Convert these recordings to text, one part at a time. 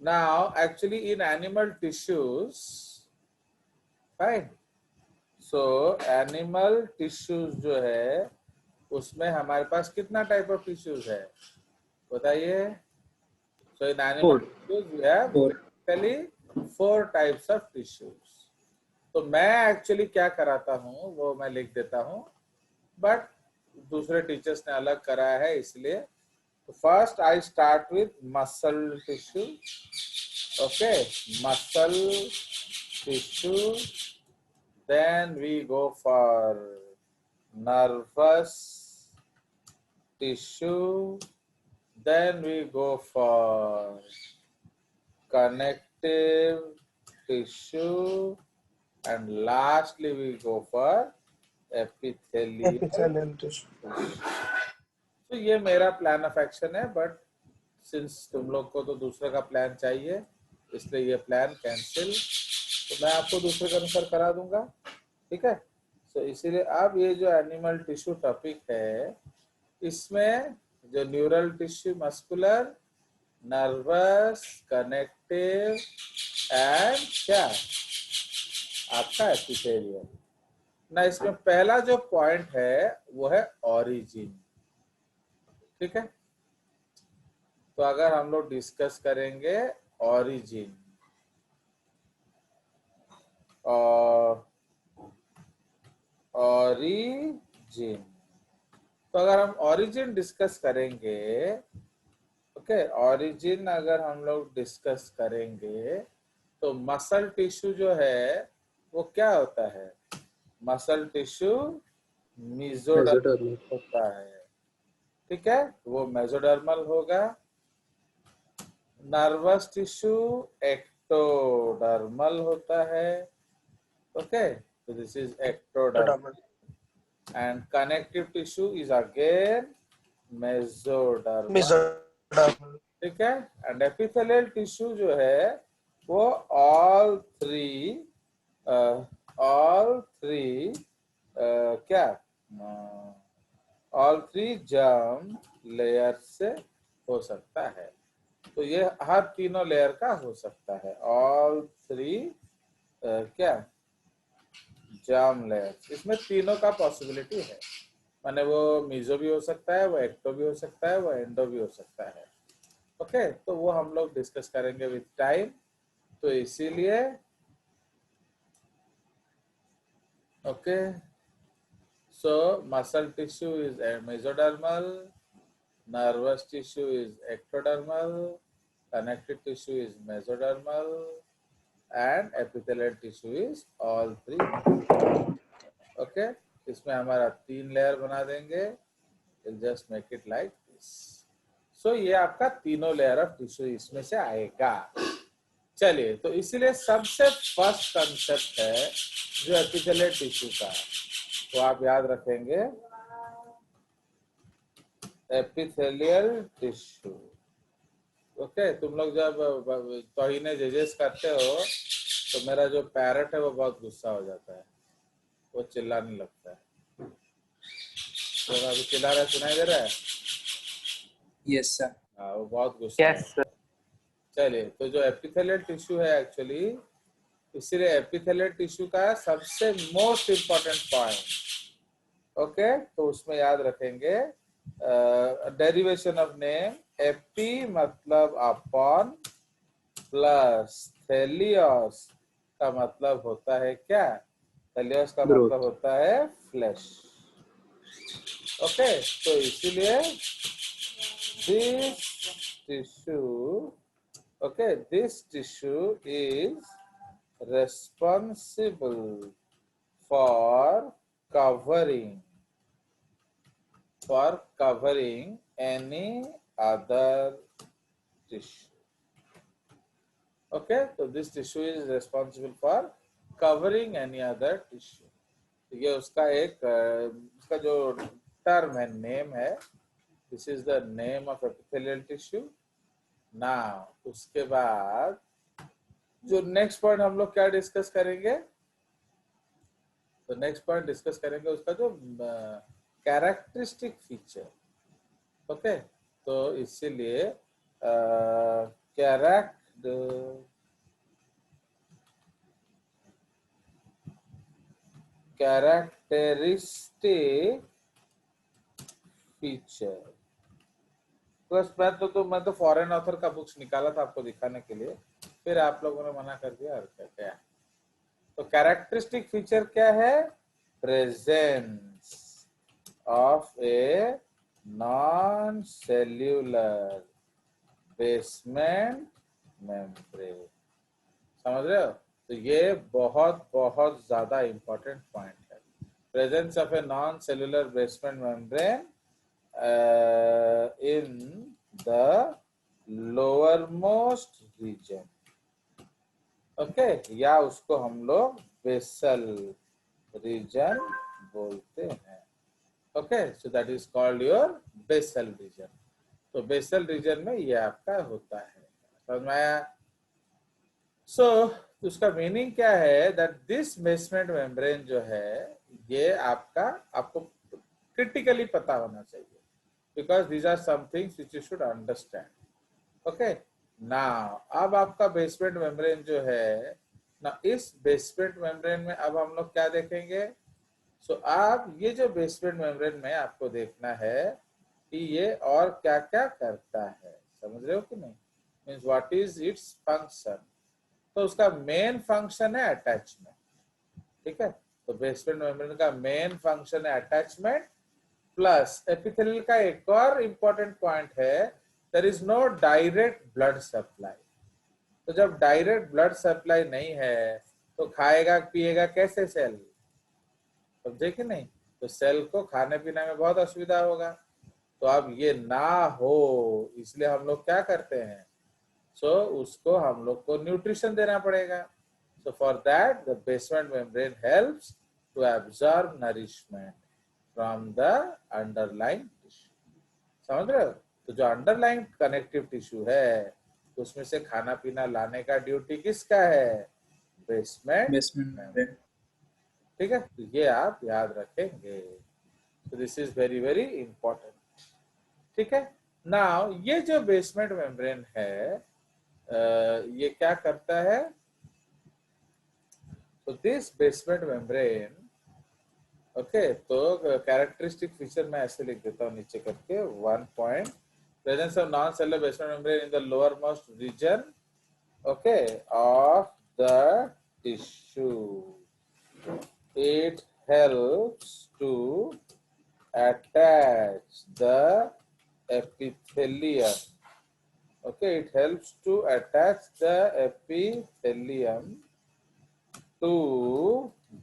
Now actually in animal tissues, fine, so animal tissues जो है उसमें हमारे पास कितना टाइप ऑफ टिश्यूज है बताइए? So in animal Food. tissues we have basically 4 types of tissues. तो मैं एक्चुअली क्या कराता हूँ वो मैं लिख देता हूँ, बट दूसरे टीचर्स ने अलग कराया है इसलिए. First I start with muscle tissue. Okay, muscle tissue, then we go for nervous tissue, then we go for connective tissue, and lastly we go for epithelial tissue. तो ये मेरा प्लान ऑफ एक्शन है, but since तुम लोग को तो दूसरे का प्लान चाहिए इसलिए ये प्लान कैंसिल. तो मैं आपको दूसरे के अनुसार करा दूंगा, ठीक है? तो इसीलिए अब ये जो एनिमल टिश्यू टॉपिक है इसमें जो neural tissue, muscular, nervous, connective and क्या आपका एपिथेलियल ना. इसमें पहला जो पॉइंट है वो है ऑरिजिन, ठीक है? तो अगर हम लोग डिस्कस करेंगे ऑरिजिन और ऑरिजिन, तो अगर हम ऑरिजिन डिस्कस करेंगे, ओके, ऑरिजिन अगर हम लोग डिस्कस करेंगे तो मसल टिश्यू जो है वो क्या होता है? मसल टिश्यू मेसोडर्मल होता है, ठीक है? वो मेसोडर्मल होगा. नर्वस टिश्यू एक्टोडर्मल होता है, okay, so this is ectodermal, and connective tissue is again mesodermal, ठीक है? and epithelial tissue जो है वो all three क्या all three germ लेयर से हो सकता है. तो ये हर तीनों लेयर का हो सकता है, all three क्या जर्म लेयर. इसमें तीनों का पॉसिबिलिटी है, माने वो मीजो भी हो सकता है, वो एक्टो भी हो सकता है, वो एंडो भी हो सकता है. ओके, तो वो हम लोग डिस्कस करेंगे विथ टाइम. तो इसीलिए okay, so muscle tissue is mesodermal, nervous tissue is ectodermal, connective tissue is mesodermal and epithelial tissue is all three. Okay, इसमें हमारा 3 लेयर बना देंगे. Just make it like this. So ये आपका तीनों लेयर ऑफ टिश्यू इसमें से आएगा. चलिए, तो इसीलिए सबसे फर्स्ट कंसेप्ट है जो एपिथेलियल टिश्यू का, तो आप याद रखेंगे एपिथेलियल टिश्यू. ओके, तुम लोग जब तौहीने जेजेस करते हो तो मेरा जो पैरट है वो बहुत गुस्सा हो जाता है, वो चिल्लाने लगता है. तो अभी चिल्ला रहा है, सुनाई दे रहा है? Yes sir. हाँ, वो बहुत गुस्सा है. चलिए, तो जो एपिथेलियल टिश्यू है एक्चुअली, इसीलिए एपिथेलियल टिश्यू का सबसे मोस्ट इम्पोर्टेंट पॉइंट, ओके, तो उसमें याद रखेंगे डेरिवेशन ऑफ नेम. एपी मतलब अपॉन, प्लस थेलियोस का मतलब होता है क्या? थेलियोस का मतलब होता है फ्लैश. ओके, तो इसीलिए this tissue, okay, this tissue is responsible for covering any other tissue. Okay, so this tissue is responsible for covering any other tissue. ये उसका एक उसका जो टर्म है, नेम है. This is the name of epithelial tissue. Now उसके बाद जो नेक्स्ट पॉइंट हम लोग क्या डिस्कस करेंगे, तो नेक्स्ट पॉइंट डिस्कस करेंगे उसका जो कैरेक्टरिस्टिक फीचर. ओके, तो इसीलिए the characteristic feature. बस मैं तो फॉरेन ऑथर का बुक्स निकाला था आपको दिखाने के लिए, फिर आप लोगों ने मना कर दिया, और क्या क्या। तो कैरेक्टरिस्टिक फीचर क्या है? Presence of a non cellular basement membrane. समझ रहे हो? तो ये बहुत बहुत ज्यादा इंपॉर्टेंट पॉइंट है, presence of a non cellular basement membrane in the lowermost region. Okay, या उसको हम लोग बेसल रीजन बोलते हैं। Okay, so that is called your basal region. तो बेसल रीजन में ये आपका होता है, समझ में आया? सो उसका मीनिंग क्या है? दैट दिस बेसमेंट मेम्ब्रेन जो है, ये आपको क्रिटिकली पता होना चाहिए, because these are some things which you should understand. Okay, now अब आपका बेसमेंट मेम्ब्रेन जो है ना, इस बेसमेंट मेम्ब्रेन में अब हम लोग क्या देखेंगे? सो आप ये जो बेसमेंट मेम्ब्रेन में आपको देखना है कि ये और क्या क्या करता है, समझ रहे हो कि नहीं? Means what is its function. तो उसका मेन फंक्शन है अटैचमेंट, ठीक है? तो बेसमेंट मेम्ब्रेन का मेन फंक्शन है अटैचमेंट, प्लस एपिथेलियल का एक और इंपॉर्टेंट पॉइंट है, there is no direct blood supply. तो जब डायरेक्ट ब्लड सप्लाई नहीं है तो खाएगा पिएगा कैसे सेल? समझे कि नहीं? तो सेल को खाने पीने में बहुत असुविधा होगा। तो अब ये ना हो, इसलिए हम लोग क्या करते हैं? सो उसको हम लोग को न्यूट्रिशन देना पड़ेगा। So for that the basement membrane helps to absorb nourishment from the underlying tissue. समझ रहे हो? तो जो अंडरलाइंग कनेक्टिव टिश्यू है, उसमें से खाना पीना लाने का ड्यूटी किसका है? Basement membrane. ठीक है, तो ये आप याद रखेंगे। तो this is very very important. ठीक है, नाउ ये जो बेसमेंट मेम्ब्रेन है, ये क्या करता है? तो दिस बेसमेंट मेम्ब्रेन, ओके, तो कैरेक्टरिस्टिक फीचर मैं ऐसे लिख देता हूँ नीचे करके, 1 point, presence of non cellular basement membrane in the lowermost region, okay, of the tissue. It helps to attach the epithelium. Okay, it helps to attach the epithelium to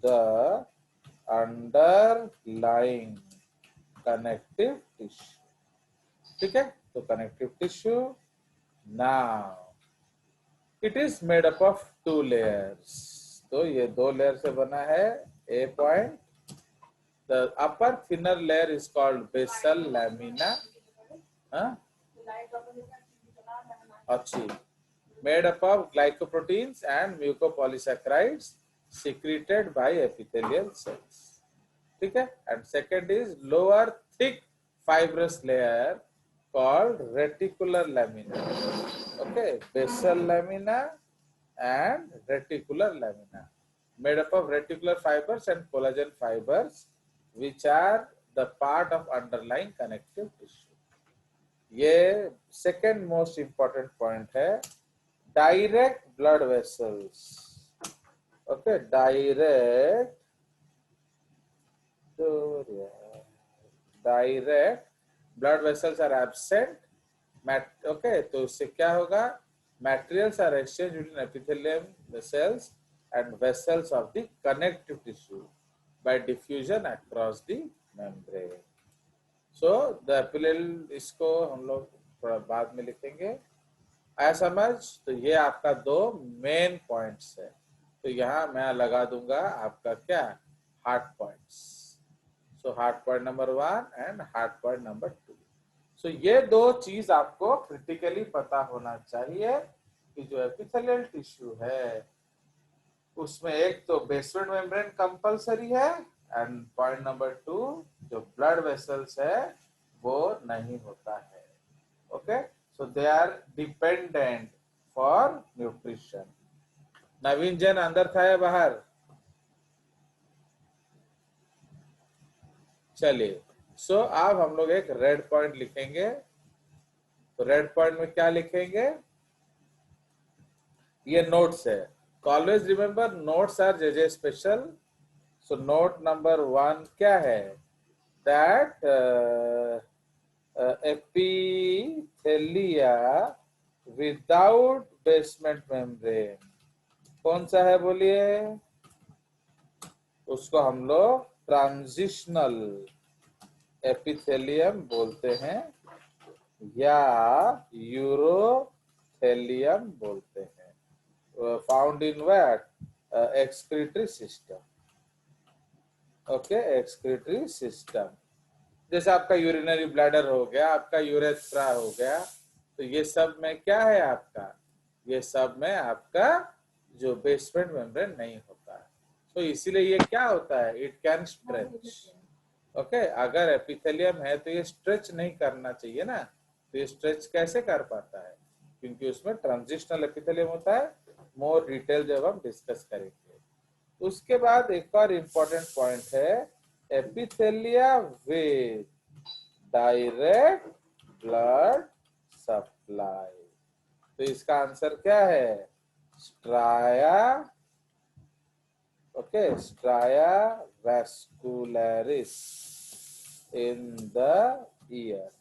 the underlying connective tissue. ठीक है? तो connective tissue, now it is made up of 2 layers. तो ये 2 layer से बना है। A point, the upper thinner layer is called basal lamina, अच्छी, made up of glycoproteins and mucopolysaccharides secreted by epithelial cells. ठीक है? And second is lower thick fibrous layer called reticular lamina. Okay, basal lamina and reticular lamina, made up of reticular fibers and collagen fibers, which are the part of underlying connective tissue. ये second most important point है, direct blood vessels. Okay, direct blood vessels are absent. Okay, तो इससे क्या होगा? Materials are exchanged between epithelium, the cells, and vessels of the connective tissue by diffusion across the membrane. So the epithelial, इसको हम लोग थोड़ा बाद में लिखेंगे। आया समझ? तो ये आपका 2 मेन पॉइंट्स है। तो यहाँ मैं लगा दूंगा आपका क्या? Heart points. So heart point number 1 and heart point number 2। सो ये 2 चीज आपको क्रिटिकली पता होना चाहिए कि जो एपिथेलियल टिश्यू है उसमें एक तो बेसमेंट मेम्ब्रेन कंपलसरी है, एंड पॉइंट नंबर 2 जो ब्लड वेसल्स है वो नहीं होता है। Okay, so they are dependent for nutrition. Naveen Jain अंदर था या बाहर? चलिए, सो अब हम लोग एक रेड पॉइंट लिखेंगे। तो रेड पॉइंट में क्या लिखेंगे? ये नोट्स है। तो always remember notes are JJ special. So note number 1 क्या है? That epithelia without basement membrane कौन सा है बोलिए? उसको हम लोग ट्रांजिशनल एपिथेलियम बोलते हैं या यूरोथेलियम बोलते हैं। Found in what? Excretory system. Okay, excretory system. जैसे आपका यूरिनरी ब्लैडर हो गया, आपका यूरेथ्रा हो गया, तो ये सब में क्या है आपका? ये सब में आपका जो बेसमेंट मेम्ब्रेन नहीं होता है। तो इसीलिए ये क्या होता है? It can stretch. ओके, अगर एपिथेलियम है तो ये स्ट्रेच नहीं करना चाहिए ना, तो ये स्ट्रेच कैसे कर पाता है? क्योंकि उसमें ट्रांजिशनल एपिथेलियम होता है। मोर डिटेल जब हम डिस्कस करेंगे। उसके बाद एक और इम्पोर्टेंट पॉइंट है, epithelia with direct blood supply. तो इसका आंसर क्या है? Stria. Okay, stria vascularis in the ear.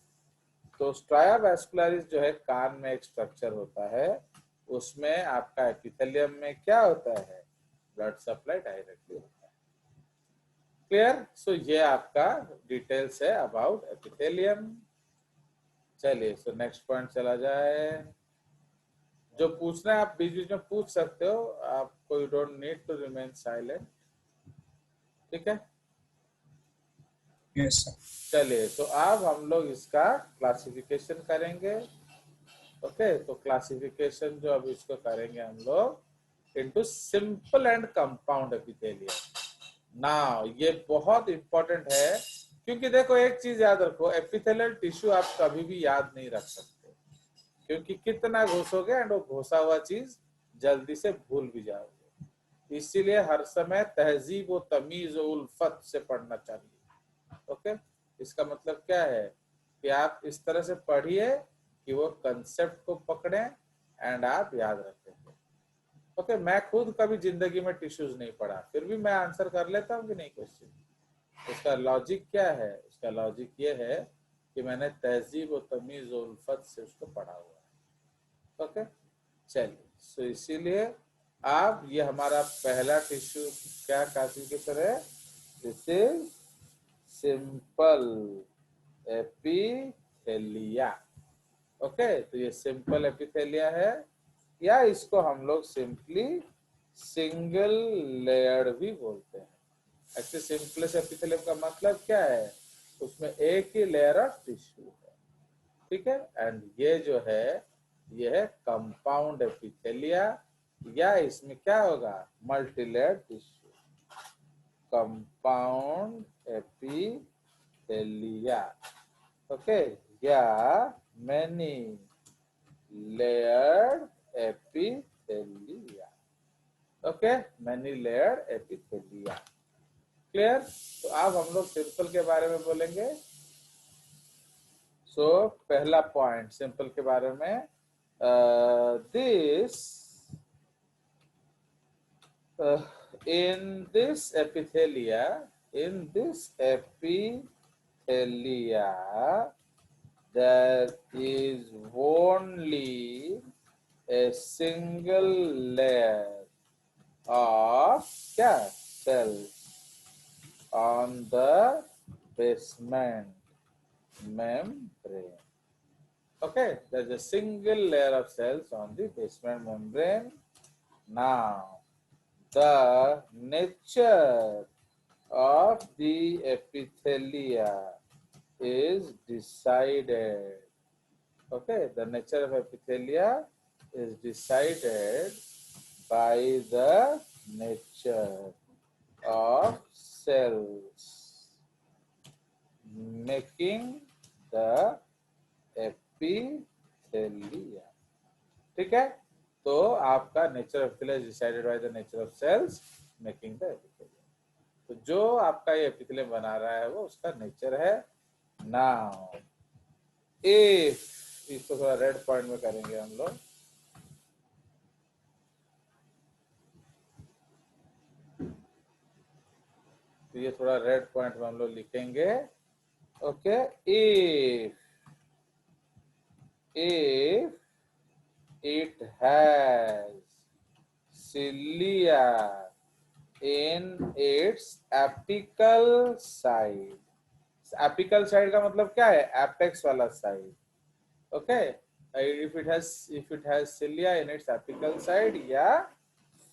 तो स्ट्राया वैस्कुलरिस जो है कान में एक स्ट्रक्चर होता है, उसमें आपका एपिथेलियम में क्या होता है? ब्लड सप्लाई डायरेक्टली होता है। क्लियर? सो ये आपका डिटेल्स है अबाउट एपिथेलियम। चलिए, सो नेक्स्ट पॉइंट चला जाए। जो पूछना है आप बीच बीच में पूछ सकते हो, आपको you don't need to remain silent. ठीक है, Yes, sir. चलिए, तो अब हम लोग इसका क्लासिफिकेशन करेंगे। ओके, तो क्लासिफिकेशन जो अभी इसको करेंगे हम लोग into simple and compound epithelium. Now ये बहुत इंपॉर्टेंट है, क्योंकि देखो एक चीज याद रखो, एपिथेलियल टिश्यू आप कभी भी याद नहीं रख सकते, क्योंकि कितना घुसोगे एंड वो घुसा हुआ चीज जल्दी से भूल भी जाओगे। इसीलिए हर समय तहजीब व तमीज व उल्फत से पढ़ना चाहिए। ओके, इसका मतलब क्या है कि आप इस तरह से पढ़िए कि वो कंसेप्ट को पकड़े एंड आप याद रखेंगे। ओके, मैं खुद कभी जिंदगी में टिश्यूज नहीं पढ़ा, फिर भी मैं आंसर कर लेता हूँ कि नहीं क्वेश्चन। उसका लॉजिक क्या है? उसका लॉजिक ये है कि मैंने तहजीब और तमीज और उल्फत से उसको पढ़ा हुआ है। ओके, चलिए, सो इसीलिए आप ये हमारा पहला टिश्यू क्या क्लासिफिकेशन है? This is simple epithelia. Okay, तो ये सिंपल एपिथेलिया है, या इसको हम लोग सिंपली सिंगल लेयर्ड भी बोलते हैं। एक्चुअली सिंपलेस्ट एपिथेलियम का मतलब क्या है? उसमें एक ही लेयर ऑफ टिश्यू है। ठीक है, एंड ये जो है ये है कंपाउंड एपिथेलिया, या इसमें क्या होगा? Multilayered tissue, compound epithelia. Okay, या many layered epithelia. Okay, many layered epithelia. Clear? तो अब हम लोग सिंपल के बारे में बोलेंगे। सो पहला पॉइंट सिंपल के बारे में, this in this epithelia there is only a single layer of cells on the basement membrane. Okay, there's a single layer of cells on the basement membrane. Now, the nature of the epithelia is decided. Okay, the nature of epithelia is decided by the nature of cells making the epithelia. ठीक है, तो आपका nature of epithelium decided by the nature of cells making the epithelium. तो जो आपका ये epithelium बना रहा है वो उसका नेचर है। नाउ इफ इसको थोड़ा रेड पॉइंट में करेंगे हम लोग, तो ये थोड़ा रेड पॉइंट में हम लोग लिखेंगे। Okay, if it has cilia in its apical side, apical side का मतलब क्या है? apex वाला side। Okay, if it has cilia in its apical side या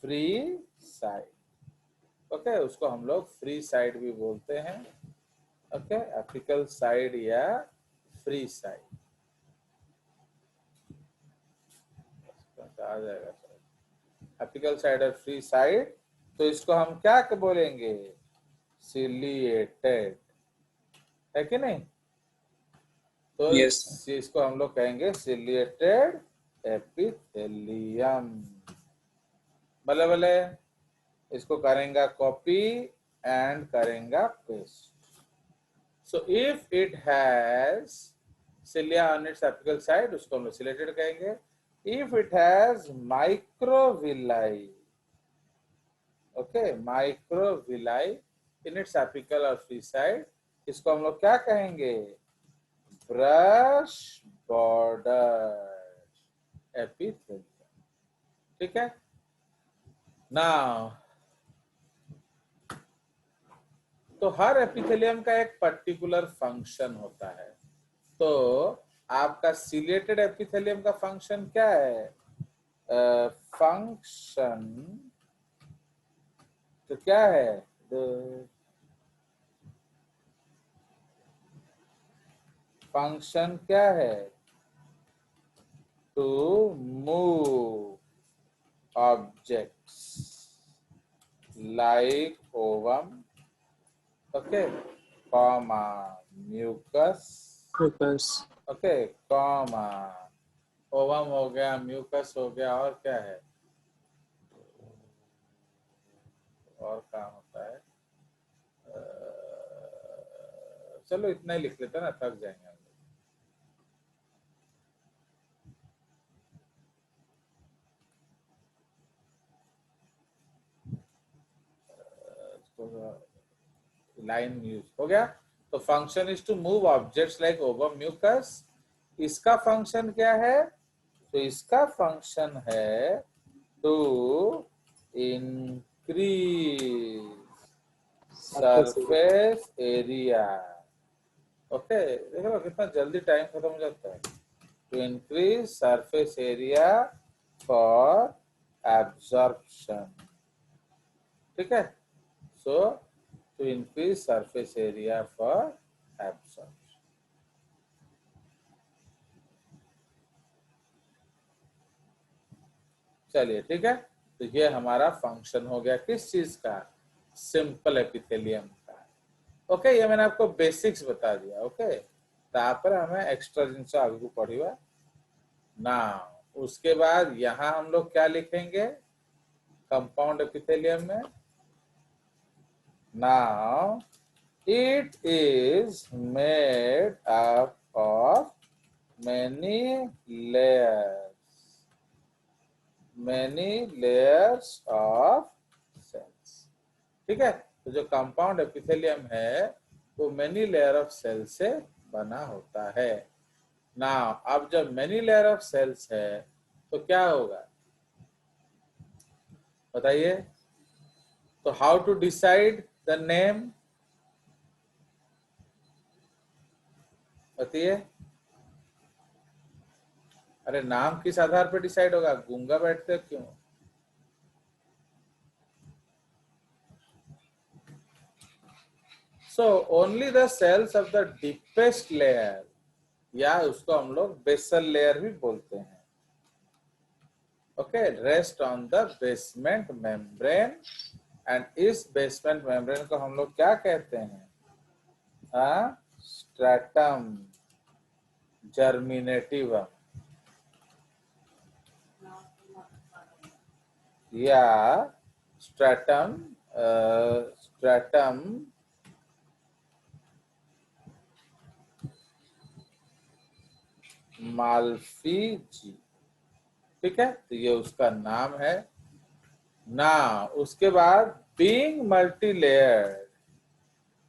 free side। ओके, उसको हम लोग फ्री साइड भी बोलते हैं। ओके, एपिकल साइड या फ्री साइड आ जाएगा सर। एपिकल साइड और फ्री साइड, तो इसको हम क्या बोलेंगे? सिलिएटेड, है कि नहीं? तो Yes, इसको हम लोग कहेंगे सिलिएटेड एपिथेलियम। भले भले इसको करेंगे कॉपी एंड करेंगे paste. So if it has cilia on its apical side, उसको हम सिलेटेड कहेंगे। If it has microvilli, okay, microvilli in its apical or free side, इसको हम लोग क्या कहेंगे? Brush border epithelium. ठीक है। नाउ तो हर एपिथेलियम का एक पर्टिकुलर फंक्शन होता है। तो आपका सिलेटेड एपिथेलियम का फंक्शन क्या है? फंक्शन तो क्या है? फंक्शन क्या है? To move objects like ovum, okay, comma mucus, focus. Okay, comma ovum हो गया, म्यूकस हो गया, और क्या है? और काम होता है? चलो इतना ही लिख लेते हैं ना, थक जाएंगे हम लोग। लाइन यूज हो गया। तो function is to move objects like ovum mucus. इसका फंक्शन क्या है? तो इसका फंक्शन है to increase surface area. Okay, देख लो कितना जल्दी टाइम खत्म हो जाता है। To increase surface area for absorption. ठीक है। So to increase surface area for absorption. चलिए ठीक है। तो ये हमारा फंक्शन हो गया किस चीज का? सिंपल एपिथेलियम का। ओके, ये मैंने आपको बेसिक्स बता दिया। ओके, तापर हमें एक्स्ट्रा जिनसे आगे पढ़िवा ना। उसके बाद यहाँ हम लोग क्या लिखेंगे कंपाउंड एपिथेलियम में? Now it is made up of many layers of cells। ठीक है। तो जो कंपाउंड एपिथेलियम है वो मेनी लेयर ऑफ सेल से बना होता है। ना अब जब मेनी लेयर ऑफ सेल्स है तो क्या होगा बताइए? तो how to decide the name बताइए? अरे नाम किस आधार पर डिसाइड होगा? गूंगा बैठते हो क्यों? So only the cells of the deepest layer, या उसको हम लोग बेसल लेयर भी बोलते हैं। Okay, rest on the basement membrane. And इस बेसमेंट मेम्ब्रेन को हम लोग क्या कहते हैं? Stratum germinativum. या स्ट्रैटम स्ट्रैटम माल्फीजी। ठीक है, तो ये उसका नाम है ना। उसके बाद being multi layered,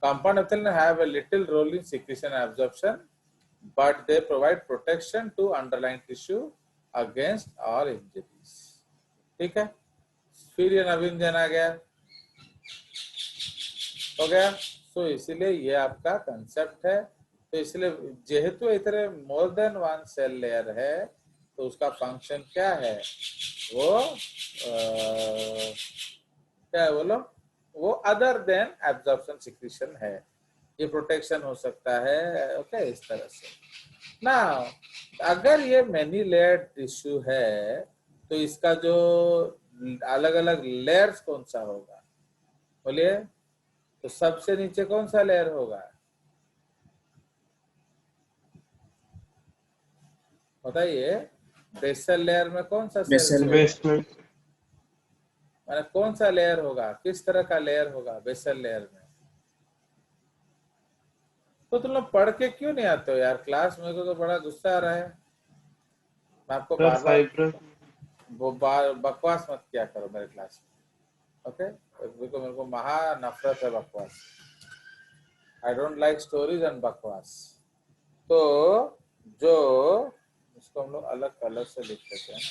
compound epithelium have a little role in secretion absorption, but they provide protection to underlying tissue against all injuries। ठीक है, फिर ये नवीन जन आ गया, हो गया। तो इसीलिए ये आपका कंसेप्ट है। तो इसलिए जेहेतु इतने more than one cell layer है, तो उसका फंक्शन क्या है, वो क्या है बोलो, वो अदर देन एब्जॉर्प्शन सिक्रीशन है। ये प्रोटेक्शन हो सकता है, ओके, इस तरह से ना। अगर ये मेनी लेयर्ड टिश्यू है, तो इसका जो अलग अलग लेयर्स कौन सा होगा, बोलिए। तो सबसे नीचे कौन सा लेयर होगा, बताइए। बेसल लेयर में कौन सा सेल्स बेसल होगा, बेसमेंट। माने कौन सा लेयर होगा, किस तरह का लेयर होगा बेसल लेयर में। तो तुम लोग पढ़ के क्यों नहीं आते हो यार क्लास, मेरे को तो बड़ा गुस्सा आ रहा है। मैं आपको सर बार बार फाइब्रस। वो बकवास मत किया करो मेरे क्लास में, ओके। मेरे को महा नफरत है बकवास। I don't like stories and बकवास। तो जो इसको हम लोग अलग कलर से लिख देते हैं ना,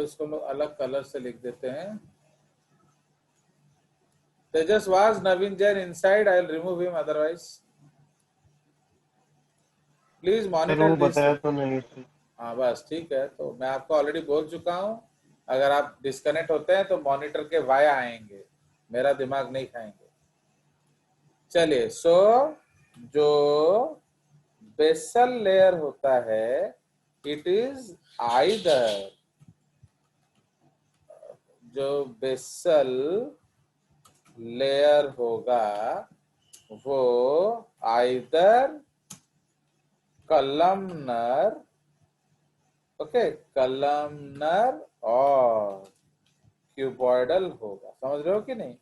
इसको हम लोग अलग कलर से लिख देते हैं। Tejas was Naveen Jain inside, I will remove him otherwise. Please sir monitor वो दिस। बताया तो नहीं सर। हाँ बस ठीक है, तो मैं आपको ऑलरेडी बोल चुका हूँ, अगर आप डिस्कनेक्ट होते हैं तो मॉनिटर के वाया आएंगे, मेरा दिमाग नहीं खाएंगे। चलिए, जो बेसल लेयर होता है, इट इज आइदर, जो बेसल लेयर होगा वो आइदर कलमनर, ओके, कलमनर और क्यूबॉइडल होगा। समझ रहे हो कि नहीं,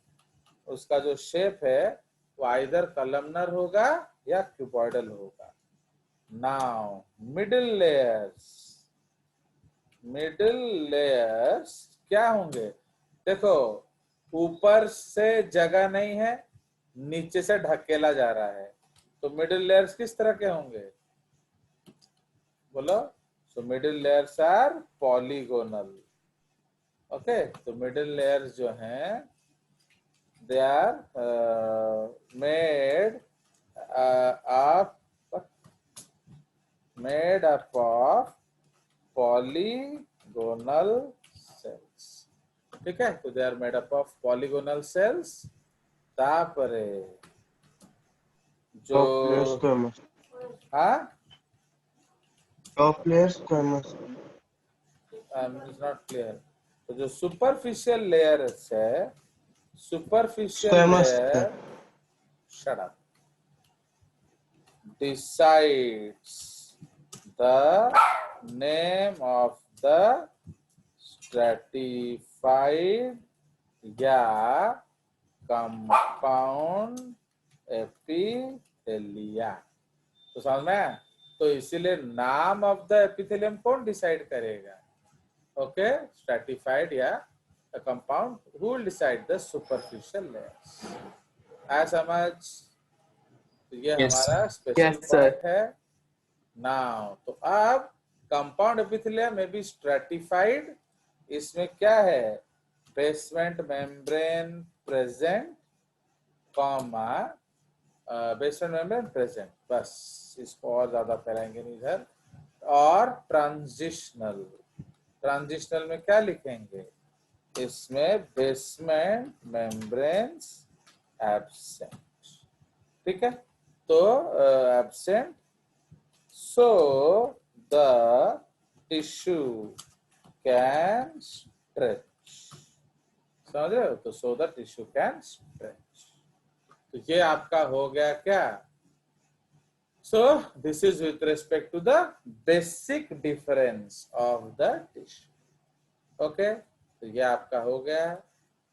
उसका जो शेप है वो आइदर कलमनर होगा या क्यूबॉइडल होगा। नाउ मिडिल लेयर्स क्या होंगे, देखो, ऊपर से जगह नहीं है, नीचे से ढकेला जा रहा है, तो मिडिल लेयर्स किस तरह के होंगे, बोलो। So middle layers are polygonal, okay. तो मिडिल लेयर्स जो हैं, they are made of polygonal cells। ठीक है, तो they are made up of polygonal cells। तापरे जो टॉप लेयर स्क्वेमस। हाँ, top layer squamous. Is not clear. तो जो सुपरफिशियल लेयर्स है, superficial squamous sir. Layer, shut up, decides the name of the stratified या कंपाउंड एपिथेलिया। तो समझ में, तो इसीलिए नाम ऑफ द एपिथेलियम कौन डिसाइड करेगा, ओके, स्ट्रेटिफाइड या compound, who will decide the superficial layers. आ समझ, तो ये Yes, हमारा sir. Special Yes, sir. Part है। नाउ तो अब कंपाउंड एपिथेलियम में भी स्ट्रेटिफाइड, इसमें क्या है, basement membrane present, comma basement membrane present, बस इसको और ज्यादा फैलाएंगे नहीं इधर। और ट्रांजिशनल, ट्रांजिशनल में क्या लिखेंगे, इसमें बेसमेंट मेम्ब्रेन्स एब्सेंट। ठीक है, तो absent, so the tissue can stretch। समझ रहे हो, तो so the tissue can stretch। तो ये आपका हो गया क्या, So this is with respect to the basic difference of the tissue. Okay, तो ये आपका हो गया।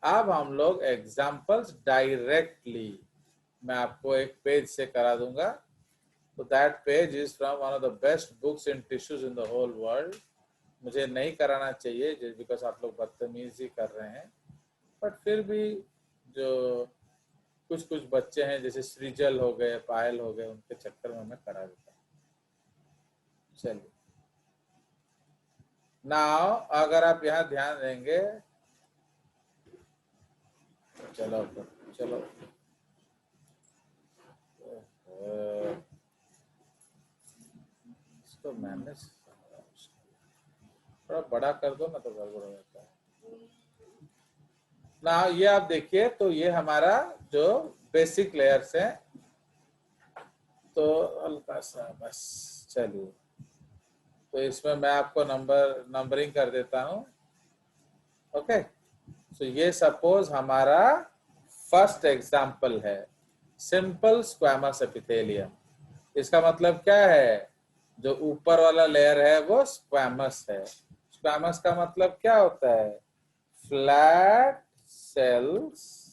अब हम लोग एग्जाम्पल्स डायरेक्टली मैं आपको एक पेज से करा दूंगा। तो that page is from one of the best books in tissues in the whole world. मुझे नहीं कराना चाहिए जस्ट बिकॉज आप लोग बदतमीजी कर रहे हैं, बट फिर भी जो कुछ कुछ बच्चे हैं जैसे सृजल हो गए, पायल हो गए, उनके चक्कर में मैं करा देता हूँ। चलिए नाउ अगर आप यहाँ ध्यान देंगे, चलो चलो इसको मैनेज थोड़ा बड़ा कर दो ना तो गड़बड़ हो जाता है ना। ये आप देखिए, तो ये हमारा जो बेसिक लेयर्स है, तो हल्का सा बस चलिए, तो इसमें मैं आपको नंबरिंग कर देता हूँ। ओके, तो ये सपोज हमारा फर्स्ट एग्जाम्पल है, सिंपल स्क्वैमस एपिथेलियम। इसका मतलब क्या है, जो ऊपर वाला लेयर है वो स्क्वैमस है। स्क्वैमस का मतलब क्या होता है, फ्लैट सेल्स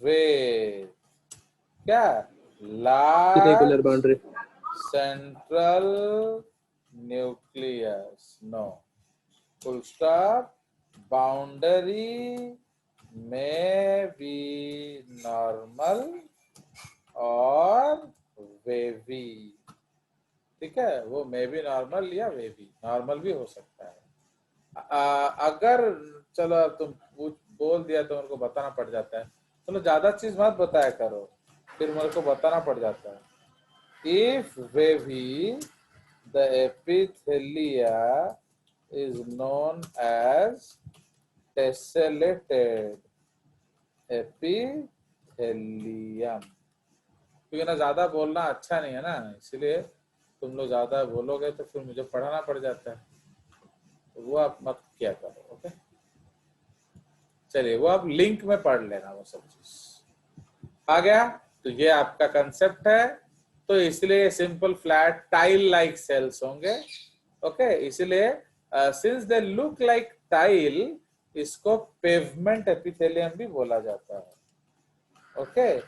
with क्या irregular boundary. central nucleus, no, full stop, boundary may be normal और wavy, ठीक है, वो मे बी नॉर्मल या वेवी, नॉर्मल भी हो सकता है। अगर चलो तुम बोल दिया तो मेरे को बताना पड़ जाता है, चलो ज्यादा चीज मत बताया करो, फिर मेरे को बताना पड़ जाता है। If wavy the epithelia is known as tessellated epithelium, क्योंकि ना ज्यादा बोलना अच्छा नहीं है ना, इसलिए तुम लोग ज्यादा बोलोगे तो फिर मुझे पढ़ाना पड़ जाता है, तो वो आप मत क्या करो। ओके, चलिए वो आप लिंक में पढ़ लेना, वो सब चीज आ गया। तो ये आपका कंसेप्ट है, तो इसलिए simple flat tile like cells होंगे। ओके, इसलिए since they look like tile, इसको पेवमेंट एपिथेलियम भी बोला जाता है। ओके,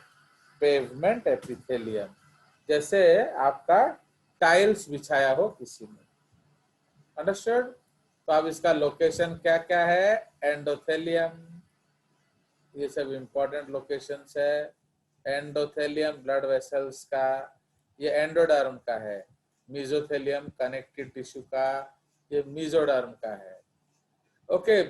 पेवमेंट एपिथेलियम, जैसे आपका टाइल्स बिछाया हो किसी ने, अंडरस्टूड। तो अब इसका लोकेशन क्या क्या है, एंडोथेलियम, ये सब इंपॉर्टेंट लोकेशंस है। एंडोथेलियम ब्लड वेसल्स का, ये एंडोडर्म का है। मेसोथेलियम कनेक्टिव टिश्यू का, ये मेसोडर्म का है। ओके,